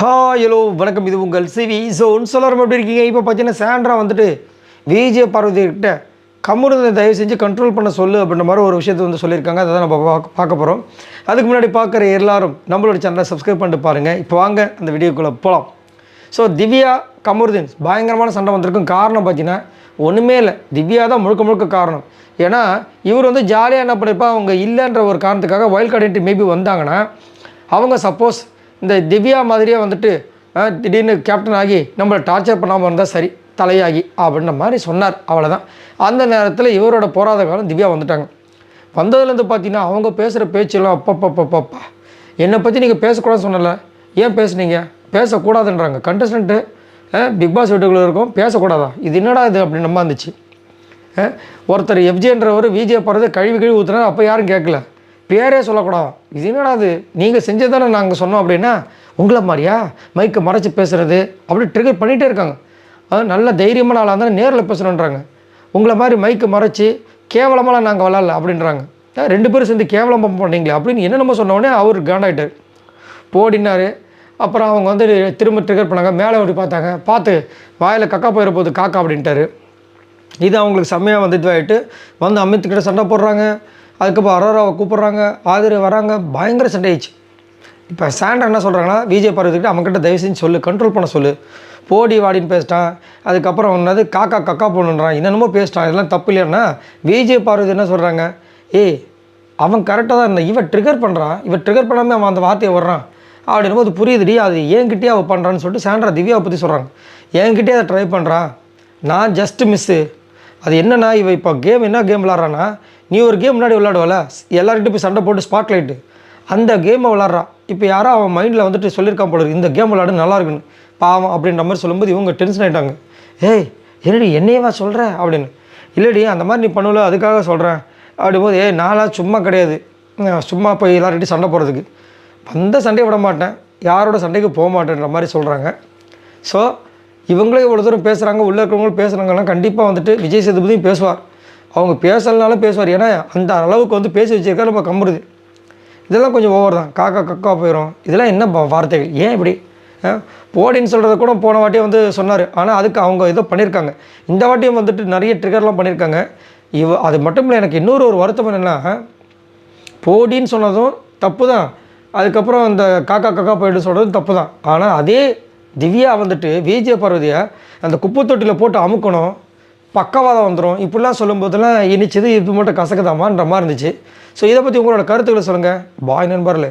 Hello வணக்கம். இது உங்கள் சிவி ஜோன். சொல்லணும் எப்படி இருக்கீங்க? இப்போ பார்த்தீங்கன்னா சாண்ட்ரா வந்துட்டு விஜய பார்வதி கிட்ட கம்முனதை தயவு செஞ்சு கண்ட்ரோல் பண்ண சொல்லு அப்படின்ற மாதிரி ஒரு விஷயத்தை வந்து சொல்லியிருக்காங்க. அதை தான் நம்ம பார்க்க போகிறோம். அதுக்கு முன்னாடி பார்க்குற எல்லாரும் நம்மளோட சேனலை சப்ஸ்கிரைப் பண்ணிட்டு பாருங்கள். இப்போ வாங்க அந்த வீடியோக்குள்ளே போகலாம். ஸோ திவ்யா கமருதீன் பயங்கரமான சண்டை வந்திருக்கும். காரணம் பார்த்தீங்கன்னா ஒன்றுமே இல்லை, திவ்யா தான் முழுக்க காரணம். ஏன்னா இவர் வந்து ஜாலியாக என்ன பண்ணிப்பா, அவங்க இல்லைன்ற ஒரு காரணத்துக்காக வைல்ட் கார்டு மேபி வந்தாங்கன்னா அவங்க சப்போஸ் இந்த திவ்யா மாதிரியே வந்துட்டு திடீர்னு கேப்டன் ஆகி நம்மளை டார்ச்சர் பண்ணாமல் இருந்தால் சரி, தலையாகி அப்படின்ற மாதிரி சொன்னார். அவ்வளோதான். அந்த நேரத்தில் இவரோட போராத காலம் திவ்யா வந்துட்டாங்க. வந்ததுலேருந்து பார்த்தீங்கன்னா அவங்க பேசுகிற பேச்செல்லாம் அப்பப்பப்பப்பா, என்னை பற்றி நீங்கள் பேசக்கூடாதுன்னு சொன்னல, ஏன் பேசுனீங்க? பேசக்கூடாதுன்றாங்க. கண்டஸ்டண்ட்டு பிக் பாஸ் வீட்டுக்குள்ளே இருக்கும், பேசக்கூடாதா? இது என்னடா இது அப்படின்னு நம்ம இருந்துச்சு. ஒருத்தர் எஃப்ஜேன்றவர் விஜய் போகிறது கழுவி ஊற்றுனா அப்போ யாரும் கேட்கல, பேரே சொல்லக்கூடாது. இது என்னடா அது, நீங்கள் செஞ்சது தானே நாங்கள் சொன்னோம் அப்படின்னா உங்களை மாதிரியா மைக்கை மறைச்சி பேசுகிறது அப்படி ட்ரிகர் பண்ணிகிட்டே இருக்காங்க. அது நல்ல தைரியமான ஆளாக இருந்தால் நேரில் பேசணுன்றாங்க. உங்களை மாதிரி மைக்கை மறைச்சி கேவலமாக நாங்கள் விளாட்ல அப்படின்றாங்க. 2 பேரும் சேர்ந்து கேவலமாக பண்ணீங்களே அப்படின்னு என்னென்னமோ சொன்னோடனே அவர் காண்டாயிட்டார், போடினார். அப்புறம் அவங்க வந்து திரும்ப ட்ரிகர் பண்ணாங்க. மேலே அப்படி பார்த்து வாயில் கக்கா போயிட போகுது காக்கா அப்படின்ட்டார். இது அவங்களுக்கு செம்மையாக வந்து இதுவாகிட்டு வந்து அமித்கிட்ட சண்டை போடுறாங்க. அதுக்கப்புறம் அரோராவை கூப்பிட்றாங்க, ஆதிரை வராங்க, பயங்கர சண்டை ஆயிடுச்சு. இப்போ சாண்டா என்ன சொல்கிறாங்கன்னா விஜய் பார்வதிக்கிட்ட அவங்ககிட்ட தயவு செஞ்சு சொல்லு, கண்ட்ரோல் பண்ண சொல்லு. போடி வாடின்னு பேசிட்டான். அதுக்கப்புறம் ஒன்றாவது கக்கா போடணுன்றான், என்னென்னமோ பேசிட்டான். இதெல்லாம் தப்பு இல்லைன்னா விஜய் பார்வதி என்ன சொல்கிறாங்க, ஏய் அவன் கரெக்டாக தான் இருந்தான், இவன் ட்ரிகர் பண்ணுறான், இவன் ட்ரிகர் பண்ணாமல் அவன் அந்த வார்த்தையை வர்றான் அப்படின்னும் போது புரியுதுடி, அது என்கிட்டயே அவள் பண்ணுறான்னு சொல்லிட்டு சாண்ட்ரா திவ்யாவை பற்றி சொல்கிறாங்க. என்கிட்டயே அதை ட்ரை பண்ணுறான், நான் ஜஸ்ட்டு மிஸ்ஸு. அது என்னன்னா இவன் இப்போ என்ன கேம் விளாட்றான்னா, நீ ஒரு கேம் முன்னாடி விளாடுவல, எல்லார்கிட்டையும் போய் சண்டை போட்டு ஸ்பாட் லைட்டு, அந்த கேமை விளாட்றான். இப்போ யாரோ அவன் மைண்டில் வந்துட்டு சொல்லியிருக்கான் போல, இந்த கேம் விளாடு நல்லா இருக்குன்னு பாவம் அப்படின்ற மாதிரி சொல்லும்போது இவங்க டென்ஷன் ஆகிட்டாங்க. ஏய் என்னடி என்னையவா சொல்கிற அப்படின்னு. இல்லடி அந்த மாதிரி நீ பண்ணல, அதுக்காக சொல்கிறேன் அப்படிங்கும்போது, நான்லாம் சும்மா கிடையாது, சும்மா போய் எல்லார்கிட்டையும் சண்டை போகிறதுக்கு வந்த சண்டையை விட மாட்டேன், யாரோட சண்டைக்கு போக மாட்டேன்ற மாதிரி சொல்கிறாங்க. ஸோ இவங்களே இவ்வளோ தூரம் பேசுகிறாங்க, உள்ளே இருக்கிறவங்களும் பேசுகிறாங்கன்னா கண்டிப்பாக வந்துட்டு விஜய் சேதுபதியும் பேசுவார். அவங்க பேசலனாலும் பேசுவார். ஏன்னா அந்த அளவுக்கு வந்து பேசி வச்சுருக்கா நம்ம கம்முறுது. இதெல்லாம் கொஞ்சம் ஓவர் தான், கக்கா போயிடும். இதெல்லாம் என்ன வார்த்தைகள், ஏன் இப்படி போடின்னு சொல்கிறத கூட போன வாட்டியும் வந்து சொன்னார். ஆனால் அதுக்கு அவங்க ஏதோ பண்ணியிருக்காங்க. இந்த வாட்டியும் வந்துட்டு நிறைய ட்ரிகர்லாம் பண்ணியிருக்காங்க. அது மட்டும் இல்லை, எனக்கு இன்னொரு ஒரு வருத்தம் என்னென்னா, போடின்னு சொன்னதும் தப்பு தான், அதுக்கப்புறம் அந்த கக்கா போயிட்டு சொல்கிறதும் தப்பு தான். ஆனால் அதே திவ்யா வந்துட்டு விஜய் பார்வதியை அந்த குப்பை தொட்டியில் போட்டு அமுக்கணும், பக்கவாதம் வந்துடும், இப்படிலாம் சொல்லும்போதெல்லாம் இனிச்சது இது மட்டும் கசக்குதாமான்ற மாதிரி இருந்துச்சு. ஸோ இதை பற்றி உங்களோட கருத்துக்களை சொல்லுங்கள். பாய் நண்பர்களே.